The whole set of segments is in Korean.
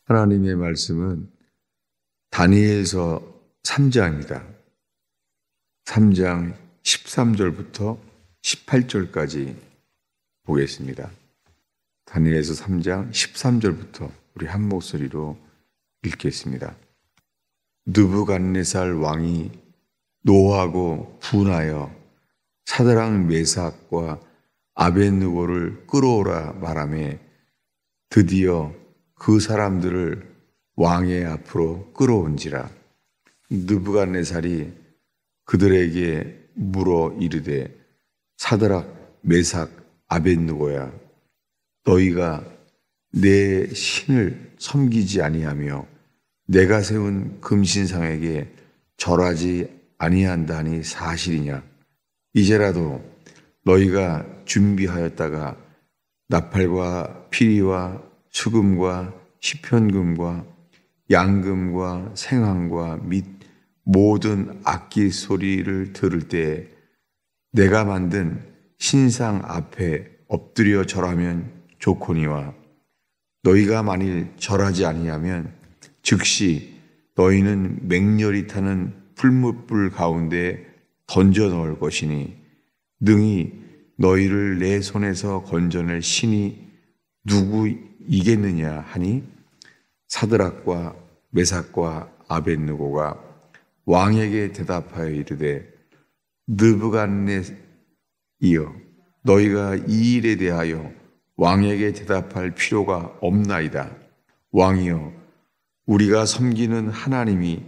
하나님의 말씀은 다니엘서 3장입니다. 3장 13절부터 18절까지 보겠습니다. 다니엘서 3장 13절부터 우리 한 목소리로 읽겠습니다. 느부갓네살 왕이 노하고 분하여 사드락 메삭과 아벳느고를 끌어오라 말하며 드디어 그 사람들을 왕의 앞으로 끌어온지라. 느부갓네살이 그들에게 물어 이르되 사드락 메삭 아벳느고야, 너희가 내 신을 섬기지 아니하며 내가 세운 금신상에게 절하지 아니한다니 사실이냐? 이제라도 너희가 준비하였다가 나팔과 피리와 수금과 시편금과 양금과 생황과 및 모든 악기 소리를 들을 때 내가 만든 신상 앞에 엎드려 절하면 좋거니와, 너희가 만일 절하지 아니하면 즉시 너희는 맹렬히 타는 풀무불 가운데 던져 넣을 것이니 능히 너희를 내 손에서 건져낼 신이 누구이겠느냐 하니, 사드락과 메삭과 아벳느고가 왕에게 대답하여 이르되 느부갓네살이여, 너희가 이 일에 대하여 왕에게 대답할 필요가 없나이다. 왕이여, 우리가 섬기는 하나님이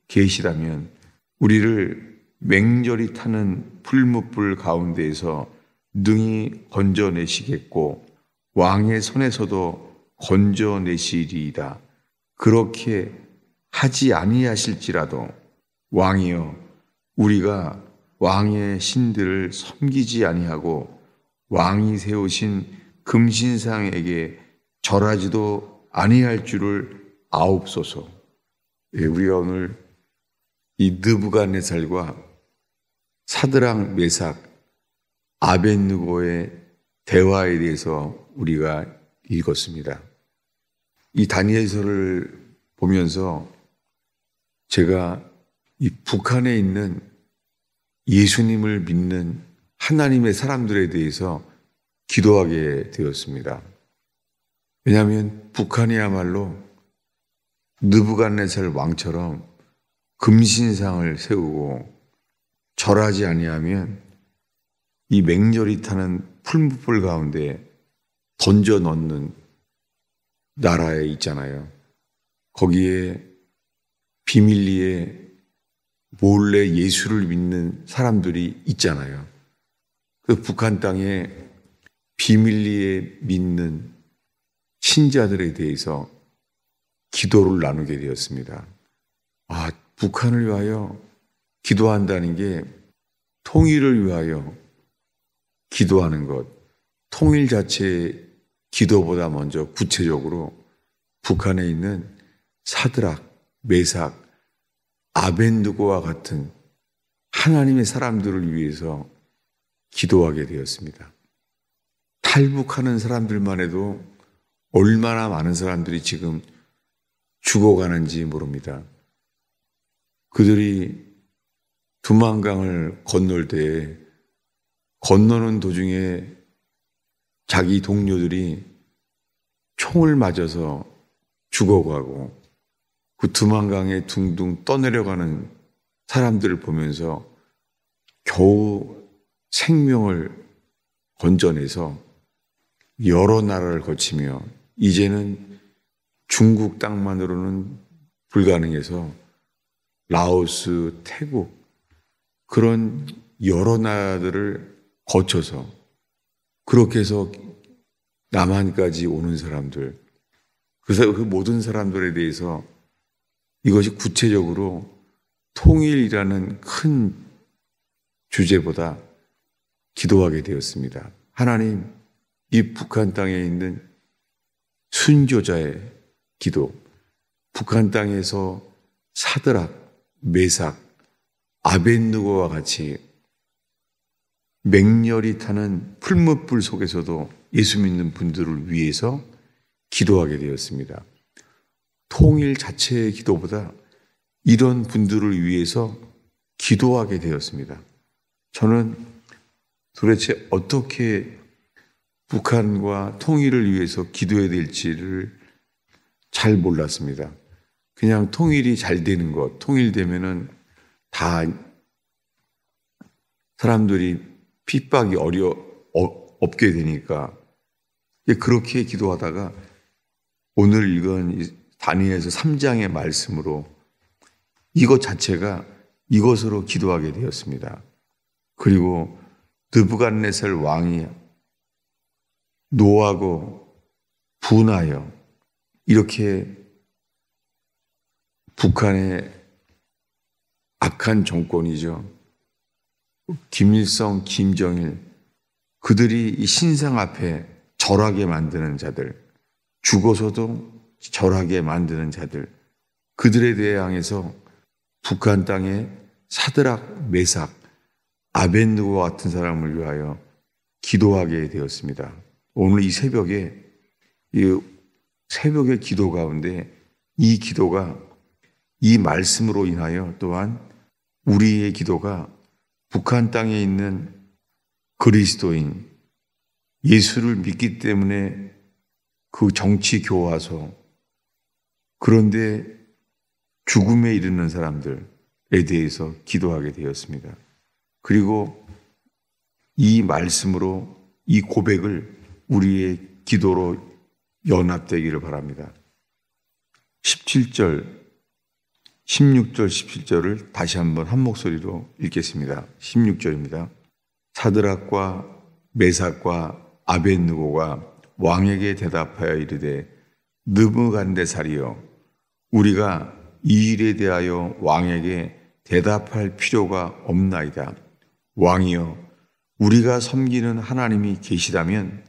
계시다면 우리를 맹렬히 타는 풀무불 가운데에서 능히 건져내시겠고 왕의 손에서도 건져내시리이다. 그렇게 하지 아니하실지라도 왕이여, 우리가 왕의 신들을 섬기지 아니하고 왕이 세우신 금신상에게 절하지도 아니할 줄을 아옵소서. 우리가 오늘 이 느부갓네살과 사드락 메삭 아벳느고의 대화에 대해서 우리가 읽었습니다. 이 다니엘서를 보면서 제가 이 북한에 있는 예수님을 믿는 하나님의 사람들에 대해서 기도하게 되었습니다. 왜냐하면 북한이야말로 느부갓네살 왕처럼 금신상을 세우고 절하지 아니하면 이 맹렬히 타는 풀무불 가운데 던져 넣는 나라에 있잖아요. 거기에 비밀리에 몰래 예수를 믿는 사람들이 있잖아요. 그 북한 땅에 비밀리에 믿는 신자들에 대해서 기도를 나누게 되었습니다. 북한을 위하여 기도한다는 게 통일을 위하여 기도하는 것, 통일 자체의 기도보다 먼저 구체적으로 북한에 있는 사드락, 메삭, 아벳느고와 같은 하나님의 사람들을 위해서 기도하게 되었습니다. 탈북하는 사람들만 해도 얼마나 많은 사람들이 지금 죽어가는지 모릅니다. 그들이 두만강을 건널 때 건너는 도중에 자기 동료들이 총을 맞아서 죽어가고 그 두만강에 둥둥 떠내려가는 사람들을 보면서 겨우 생명을 건져내서 여러 나라를 거치며 이제는 중국 땅만으로는 불가능해서 라오스, 태국 그런 여러 나라들을 거쳐서 그렇게 해서 남한까지 오는 사람들, 그 모든 사람들에 대해서 이것이 구체적으로 통일이라는 큰 주제보다 기도하게 되었습니다. 하나님, 이 북한 땅에 있는 순교자의 기도, 북한 땅에서 사드락, 메삭, 아벳느고와 같이 맹렬히 타는 풀무불 속에서도 예수 믿는 분들을 위해서 기도하게 되었습니다. 통일 자체의 기도보다 이런 분들을 위해서 기도하게 되었습니다. 저는 도대체 어떻게 북한과 통일을 위해서 기도해야 될지를 잘 몰랐습니다. 그냥 통일이 잘 되는 것, 통일되면은 다 사람들이 핍박이 없게 되니까 그렇게 기도하다가 오늘 읽은 다니엘서 3장의 말씀으로 이것 자체가 이것으로 기도하게 되었습니다. 그리고 느부갓네살 왕이 노하고 분하여 이렇게 북한의 악한 정권이죠. 김일성, 김정일, 그들이 이 신상 앞에 절하게 만드는 자들, 죽어서도 절하게 만드는 자들, 그들에 대항해서 북한 땅에 사드락, 메삭, 아벳느고와 같은 사람을 위하여 기도하게 되었습니다. 오늘 이 새벽의 기도 가운데 이 기도가 이 말씀으로 인하여 또한 우리의 기도가 북한 땅에 있는 그리스도인, 예수를 믿기 때문에 그 정치 교화소, 그런데 죽음에 이르는 사람들에 대해서 기도하게 되었습니다. 그리고 이 말씀으로 이 고백을 우리의 기도로 연합되기를 바랍니다. 17절, 16절, 17절을 다시 한번 한 목소리로 읽겠습니다. 16절입니다. 사드락과 메삭과 아벳느고가 왕에게 대답하여 이르되 느부갓네살이여, 우리가 이 일에 대하여 왕에게 대답할 필요가 없나이다. 왕이여, 우리가 섬기는 하나님이 계시다면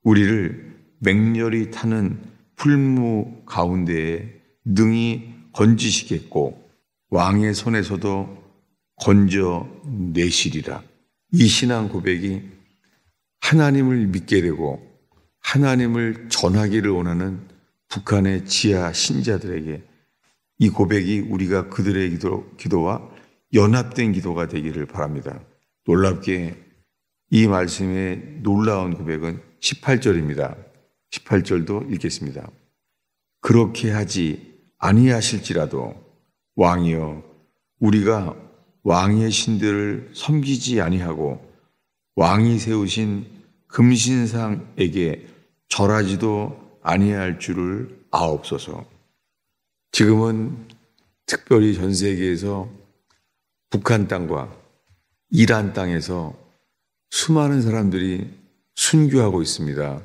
우리를 맹렬히 타는 풀무 가운데에 능히 건지시겠고 왕의 손에서도 건져내시리라. 이 신앙 고백이 하나님을 믿게 되고 하나님을 전하기를 원하는 북한의 지하 신자들에게 이 고백이 우리가 그들의 기도와 연합된 기도가 되기를 바랍니다. 놀랍게 이 말씀의 놀라운 고백은 18절입니다. 18절도 읽겠습니다. 그렇게 하지 아니하실지라도 왕이여, 우리가 왕의 신들을 섬기지 아니하고 왕이 세우신 금신상에게 절하지도 아니할 줄을 아옵소서. 지금은 특별히 전 세계에서 북한 땅과 이란 땅에서 수많은 사람들이 순교하고 있습니다.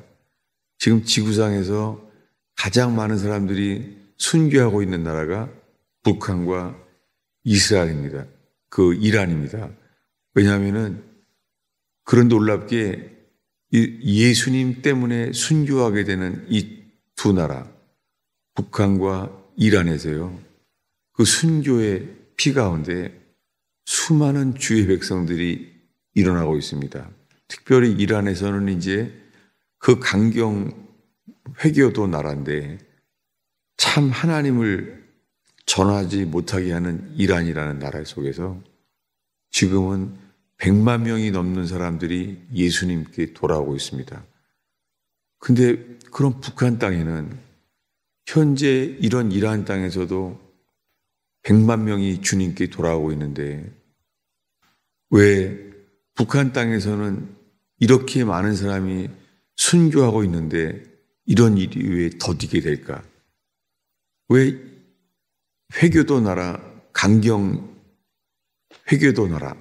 지금 지구상에서 가장 많은 사람들이 순교하고 있는 나라가 북한과 이스라엘입니다. 이란입니다. 왜냐하면은 그런 놀랍게 예수님 때문에 순교하게 되는 이 두 나라, 북한과 이란에서요, 그 순교의 피 가운데 수많은 주의 백성들이 일어나고 있습니다. 특별히 이란에서는 이제 그 강경 회교도 나라인데 참 하나님을 전하지 못하게 하는 이란이라는 나라 속에서 지금은 100만 명이 넘는 사람들이 예수님께 돌아오고 있습니다. 근데 그런 북한 땅에는 현재 이런 이란 땅에서도 100만 명이 주님께 돌아오고 있는데 왜 북한 땅에서는 이렇게 많은 사람이 순교하고 있는데 이런 일이 왜 더디게 될까? 왜 회교도 나라, 강경 회교도 나라,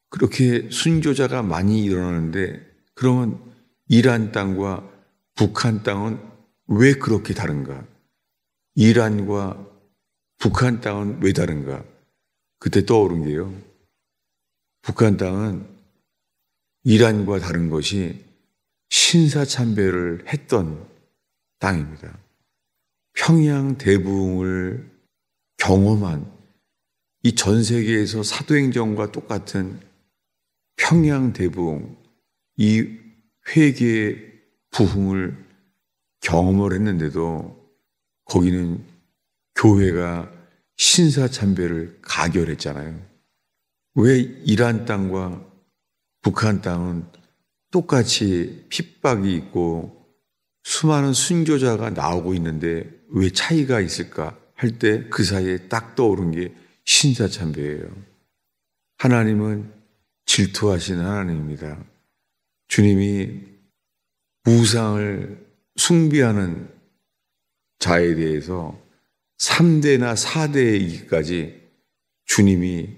그렇게 순교자가 많이 일어나는데 그러면 이란 땅과 북한 땅은 왜 그렇게 다른가? 이란과 북한 땅은 왜 다른가? 그때 떠오른 게요, 북한 땅은 이란과 다른 것이 신사참배를 했던 땅입니다. 평양 대부흥을 경험한 이 전 세계에서 사도행전과 똑같은 평양 대부흥, 이 회개의 부흥을 경험을 했는데도 거기는 교회가 신사참배를 가결했잖아요. 왜 이란 땅과 북한 땅은 똑같이 핍박이 있고 수많은 순교자가 나오고 있는데 왜 차이가 있을까 할 때 그 사이에 딱 떠오른 게 신사참배예요. 하나님은 질투하시는 하나님입니다. 주님이 우상을 숭배하는 자에 대해서 3대나 4대이기까지 주님이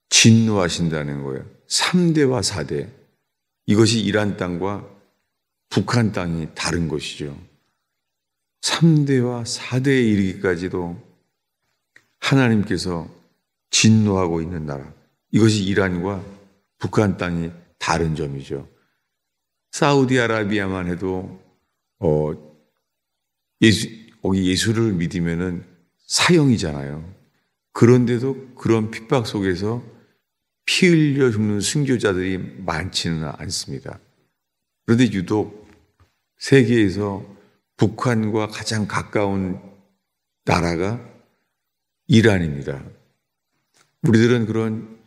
진노하신다는 거예요. 3대와 4대. 이것이 이란 땅과 북한 땅이 다른 것이죠. 3대와 4대에 이르기까지도 하나님께서 진노하고 있는 나라. 이것이 이란과 북한 땅이 다른 점이죠. 사우디아라비아만 해도 거기 예수를 믿으면은 사형이잖아요. 그런데도 그런 핍박 속에서 피 흘려 죽는 순교자들이 많지는 않습니다. 그런데 유독 세계에서 북한과 가장 가까운 나라가 이란입니다. 우리들은 그런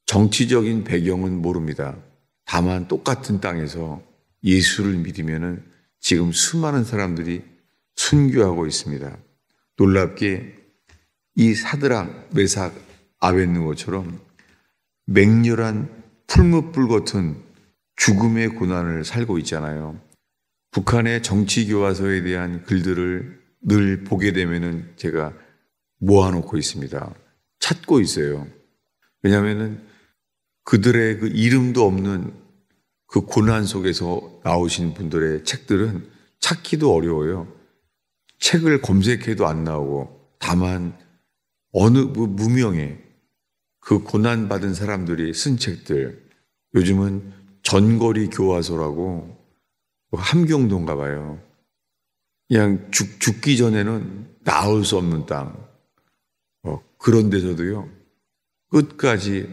정치적인 배경은 모릅니다. 다만 똑같은 땅에서 예수를 믿으면은 지금 수많은 사람들이 순교하고 있습니다. 놀랍게 이 사드락, 메삭, 아벳느고처럼 맹렬한 풀무불 같은 죽음의 고난을 살고 있잖아요. 북한의 정치 교과서에 대한 글들을 늘 보게 되면은 제가 모아놓고 있습니다. 찾고 있어요. 왜냐하면은 그들의 그 이름도 없는 그 고난 속에서 나오신 분들의 책들은 찾기도 어려워요. 책을 검색해도 안 나오고 다만 어느 무명의 그 고난받은 사람들이 쓴 책들, 요즘은 전거리 교화서라고 함경도인가 봐요. 그냥 죽기 전에는 나올 수 없는 땅, 그런 데서도요 끝까지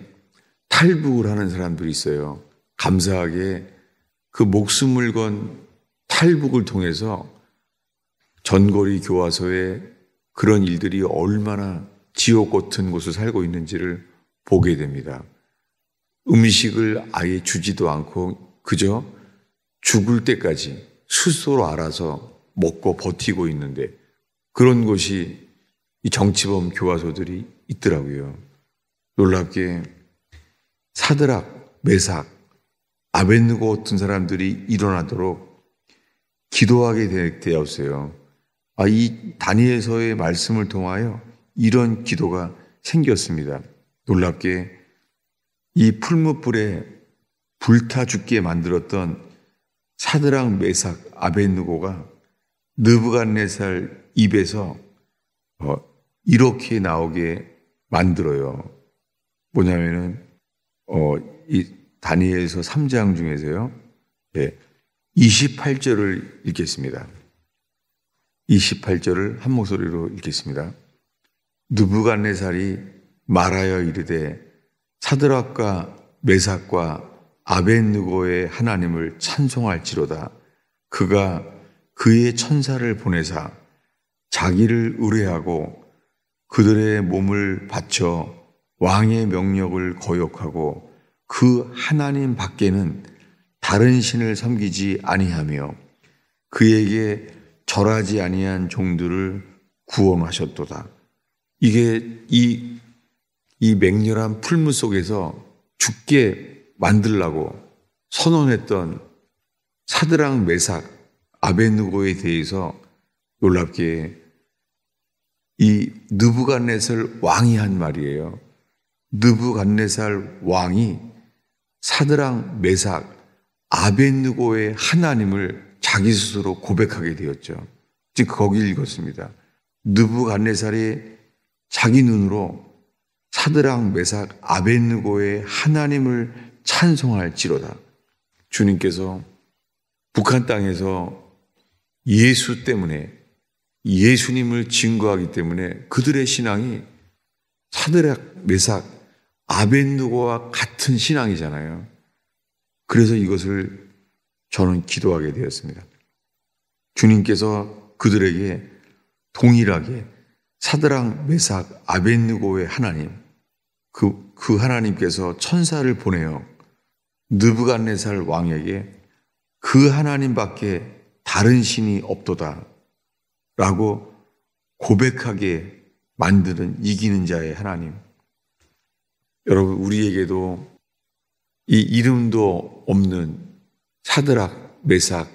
탈북을 하는 사람들이 있어요. 감사하게 그 목숨을 건 탈북을 통해서 전거리 교화서에 그런 일들이 얼마나 지옥 같은 곳을 살고 있는지를 보게 됩니다. 음식을 아예 주지도 않고 그저 죽을 때까지 스스로 알아서 먹고 버티고 있는데 그런 곳이 이 정치범 교화소들이 있더라고요. 놀랍게 사드락, 메삭, 아벳느고 같은 사람들이 일어나도록 기도하게 되었어요. 이 다니엘서의 말씀을 통하여 이런 기도가 생겼습니다. 놀랍게 이 풀무불에 불타 죽게 만들었던 사드락, 메삭, 아벳느고가 느부갓네살 입에서 이렇게 나오게 만들어요. 뭐냐면은 이 다니엘서 3장 중에서요. 28절을 읽겠습니다. 28절을 한 목소리로 읽겠습니다. 느부갓네살이 말하여 이르되 사드락과 메삭과 아벳느고의 하나님을 찬송할지로다. 그가 그의 천사를 보내사 자기를 의뢰하고 그들의 몸을 바쳐 왕의 명령을 거역하고 그 하나님 밖에는 다른 신을 섬기지 아니하며 그에게 절하지 아니한 종들을 구원하셨도다. 이게 이 맹렬한 풀무 속에서 죽게 만들라고 선언했던 사드락, 메삭, 아벳느고에 대해서 놀랍게 이 느부갓네살 왕이 한 말이에요. 느부갓네살 왕이 사드락, 메삭, 아벳느고의 하나님을 자기 스스로 고백하게 되었죠. 지금 거기 읽었습니다. 느부갓네살이 자기 눈으로 사드락, 메삭, 아벳느고의 하나님을 찬송할지로다. 주님께서 북한 땅에서 예수 때문에 예수님을 증거하기 때문에 그들의 신앙이 사드락, 메삭, 아벳느고와 같은 신앙이잖아요. 그래서 이것을 저는 기도하게 되었습니다. 주님께서 그들에게 동일하게 사드락, 메삭, 아벳느고의 하나님, 그 하나님께서 천사를 보내어 느부갓네살 왕에게 그 하나님밖에 다른 신이 없도다 라고 고백하게 만드는 이기는 자의 하나님. 여러분, 우리에게도 이 이름도 없는 사드락, 메삭,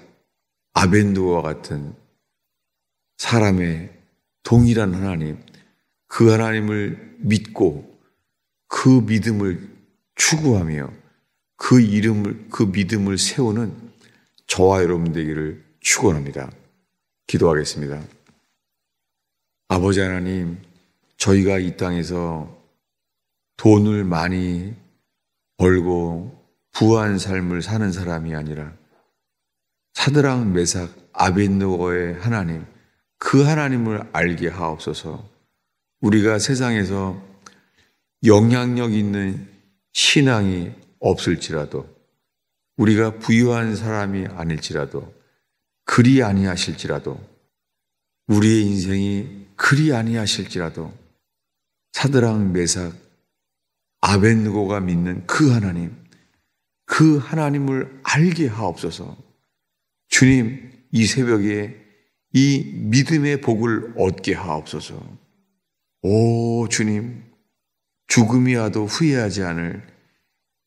아벳느고와 같은 사람의 동일한 하나님, 그 하나님을 믿고 그 믿음을 추구하며 그 믿음을 세우는 저와 여러분 되기를 축원합니다. 기도하겠습니다. 아버지 하나님, 저희가 이 땅에서 돈을 많이 벌고 부한 삶을 사는 사람이 아니라 사드락, 메삭, 아벳느고의 하나님, 그 하나님을 알게 하옵소서. 우리가 세상에서 영향력 있는 신앙이 없을지라도, 우리가 부유한 사람이 아닐지라도, 그리 아니하실지라도, 우리의 인생이 그리 아니하실지라도 사드락, 메삭, 아벳느고가 믿는 그 하나님, 그 하나님을 알게 하옵소서. 주님, 이 새벽에 이 믿음의 복을 얻게 하옵소서. 오 주님, 죽음이 와도 후회하지 않을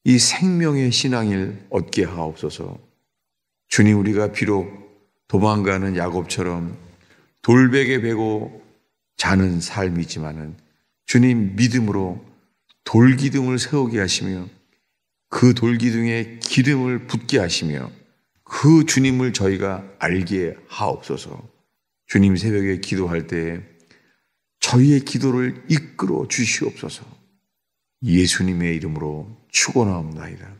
이 생명의 신앙을 얻게 하옵소서. 주님, 우리가 비록 도망가는 야곱처럼 돌베개 베고 자는 삶이지만은 주님, 믿음으로 돌기둥을 세우게 하시며 그 돌기둥에 기름을 붓게 하시며 그 주님을 저희가 알게 하옵소서. 주님, 새벽에 기도할 때에 저희의 기도를 이끌어 주시옵소서. 예수님의 이름으로 축원하옵나이다.